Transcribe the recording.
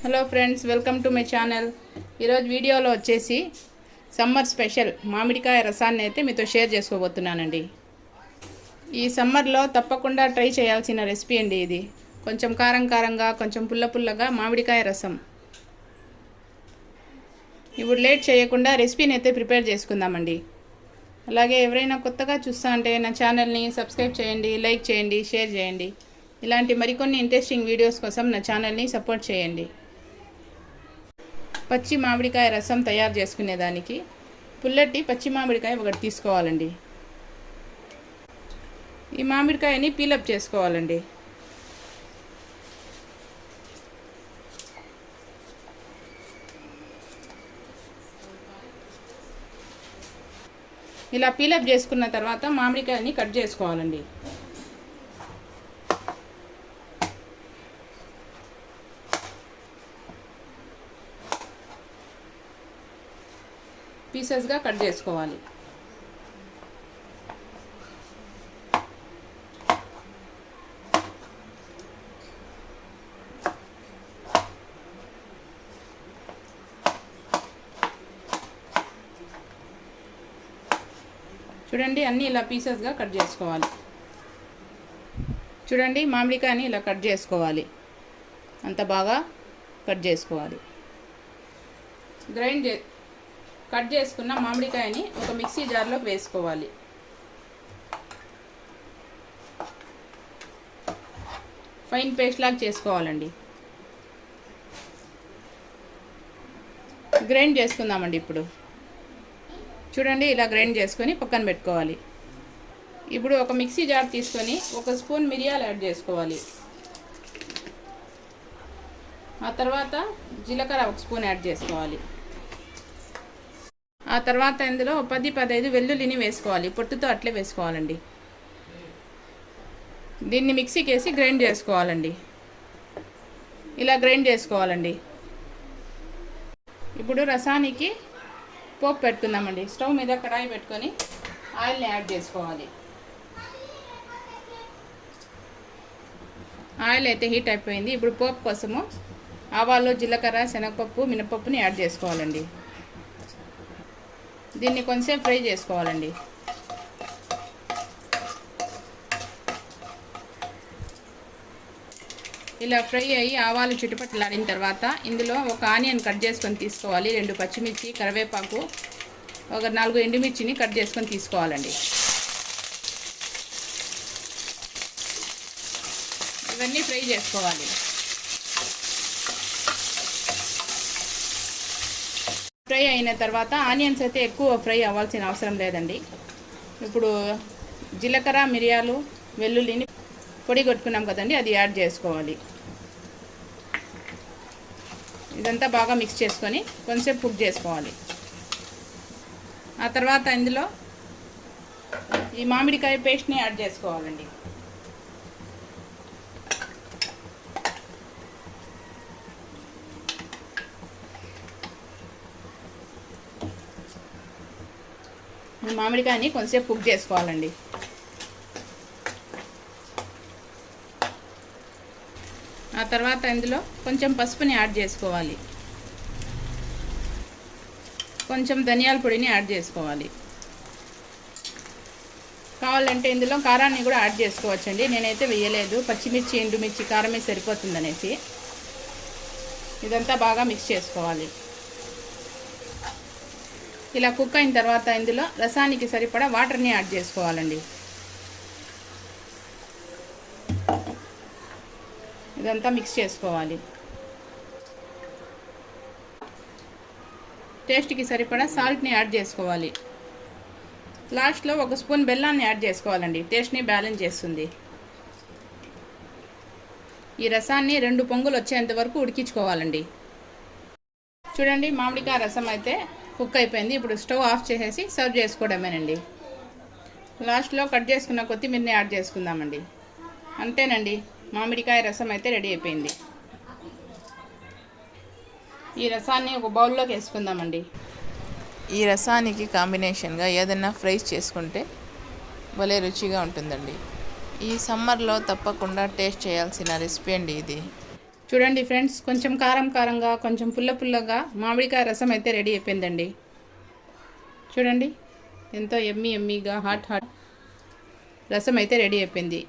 Hello friends, welcome to my channel. ఈరోజు వీడియోలో వచ్చేసి సమ్మర్ స్పెషల్ మామిడికాయ రసాన్ని అయితే మీతో షేర్ చేసుకోబోతున్నానండి. ఈ సమ్మర్లో తప్పకుండా ట్రై చేయాల్సిన రెసిపీ అండి ఇది. కొంచెం కారం కారంగా, కొంచెం పుల్ల పుల్లగా మామిడికాయ రసం. ఇప్పుడు లేట్ చేయకుండా రెసిపీని అయితే ప్రిపేర్ చేసుకుందామండి. అలాగే ఎవరైనా కొత్తగా చూస్తా అంటే నా ఛానల్ని సబ్స్క్రైబ్ చేయండి, లైక్ చేయండి, షేర్ చేయండి. ఇలాంటి మరికొన్ని ఇంట్రెస్టింగ్ వీడియోస్ కోసం నా ఛానల్ని సపోర్ట్ చేయండి. పచ్చి మామిడికాయ రసం తయారు చేసుకునేదానికి పుల్లటి పచ్చి మామిడికాయ ఒకటి తీసుకోవాలండి. ఈ మామిడికాయని పీలప్ చేసుకోవాలండి. ఇలా పీలప్ చేసుకున్న తర్వాత మామిడికాయని కట్ చేసుకోవాలండి. పీసెస్గా కట్ చేసుకోవాలి. చూడండి, అన్నీ ఇలా పీసెస్గా కట్ చేసుకోవాలి. చూడండి, మామిడికాయని ఇలా కట్ చేసుకోవాలి. అంత బాగా కట్ చేసుకోవాలి. కట్ చేసుకున్న మామిడికాయని ఒక మిక్సీ జార్లోకి వేసుకోవాలి. ఫైన్ పేస్ట్ లాగా చేసుకోవాలండి. గ్రైండ్ చేసుకుందామండి. ఇప్పుడు చూడండి, ఇలా గ్రైండ్ చేసుకొని పక్కన పెట్టుకోవాలి. ఇప్పుడు ఒక మిక్సీ జార్ తీసుకొని 1 స్పూన్ మిరియాలు యాడ్ చేసుకోవాలి. ఆ తర్వాత జీలకర్ర 1 స్పూన్ యాడ్ చేసుకోవాలి. ఆ తర్వాత ఇందులో 10-15 వెల్లుల్లిని వేసుకోవాలి. పొట్టుతో అట్లే వేసుకోవాలండి. దీన్ని మిక్సీకి వేసి గ్రైండ్ చేసుకోవాలండి. ఇలా గ్రైండ్ చేసుకోవాలండి. ఇప్పుడు రసానికి పోపు పెట్టుకుందామండి. స్టవ్ మీద కడాయి పెట్టుకొని ఆయిల్ని యాడ్ చేసుకోవాలి. ఆయిల్ అయితే హీట్ అయిపోయింది. ఇప్పుడు పోపు కోసము ఆవాలు, జీలకర్ర, శనగపప్పు, మినపప్పుని యాడ్ చేసుకోవాలండి. దీన్ని కొంచెం ఫ్రై చేసుకోవాలండి. ఇలా ఫ్రై అయ్యి ఆవాలు చిటుపట్లాడిన తర్వాత ఇందులో ఒక ఆనియన్ కట్ చేసుకొని తీసుకోవాలి. 2 పచ్చిమిర్చి, కరివేపాకు, ఒక 4 ఎండుమిర్చిని కట్ చేసుకొని తీసుకోవాలండి. ఇవన్నీ ఫ్రై చేసుకోవాలి. ఫ్రై అయిన తర్వాత ఆనియన్స్ అయితే ఎక్కువ ఫ్రై అవ్వాల్సిన అవసరం లేదండి. ఇప్పుడు జీలకర్ర, మిరియాలు, వెల్లుల్లిని పొడి కొట్టుకున్నాం కదండి, అది యాడ్ చేసుకోవాలి. ఇదంతా బాగా మిక్స్ చేసుకొని కొంచెం కుక్ చేసుకోవాలి. ఆ తర్వాత ఇందులో ఈ మామిడికాయ పేస్ట్ని యాడ్ చేసుకోవాలండి. మామిడికాయని కొంచెంసేపు కుక్ చేసుకోవాలండి. ఆ తర్వాత ఇందులో కొంచెం పసుపుని యాడ్ చేసుకోవాలి. కొంచెం ధనియాల పొడిని యాడ్ చేసుకోవాలి. కావాలంటే ఇందులో కారాన్ని కూడా యాడ్ చేసుకోవచ్చండి. నేనైతే వేయలేదు. పచ్చిమిర్చి, ఎండుమిర్చి కారమే సరిపోతుందనేసి. ఇదంతా బాగా మిక్స్ చేసుకోవాలి. ఇలా కుక్ అయిన తర్వాత ఇందులో రసానికి సరిపడా వాటర్ని యాడ్ చేసుకోవాలండి. ఇదంతా మిక్స్ చేసుకోవాలి. టేస్ట్కి సరిపడా సాల్ట్ని యాడ్ చేసుకోవాలి. లాస్ట్లో 1 స్పూన్ బెల్లాన్ని యాడ్ చేసుకోవాలండి. టేస్ట్ని బ్యాలెన్స్ చేస్తుంది. ఈ రసాన్ని 2 పొంగులు వచ్చేంత వరకు ఉడికించుకోవాలండి. చూడండి, మామిడికాయ రసం అయితే కుక్ అయిపోయింది. ఇప్పుడు స్టవ్ ఆఫ్ చేసేసి సర్వ్ చేసుకోవడమేనండి. లాస్ట్లో కట్ చేసుకున్న కొత్తిమీరని యాడ్ చేసుకుందామండి. అంతేనండి, మామిడికాయ రసం అయితే రెడీ అయిపోయింది. ఈ రసాన్ని ఒక బౌల్లోకి వేసుకుందామండి. ఈ రసానికి కాంబినేషన్గా ఏదైనా ఫ్రైస్ చేసుకుంటే భలే రుచిగా ఉంటుందండి. ఈ సమ్మర్లో తప్పకుండా టేస్ట్ చేయాల్సిన రెసిపీ అండి ఇది. చూడండి ఫ్రెండ్స్, కొంచెం కారం కారంగా కొంచెం పుల్ల పుల్లగా మామిడికాయ రసం అయితే రెడీ అయిపోయిందండి. చూడండి ఎంతో ఎమ్మీగా హాట్ రసం అయితే రెడీ అయిపోయింది.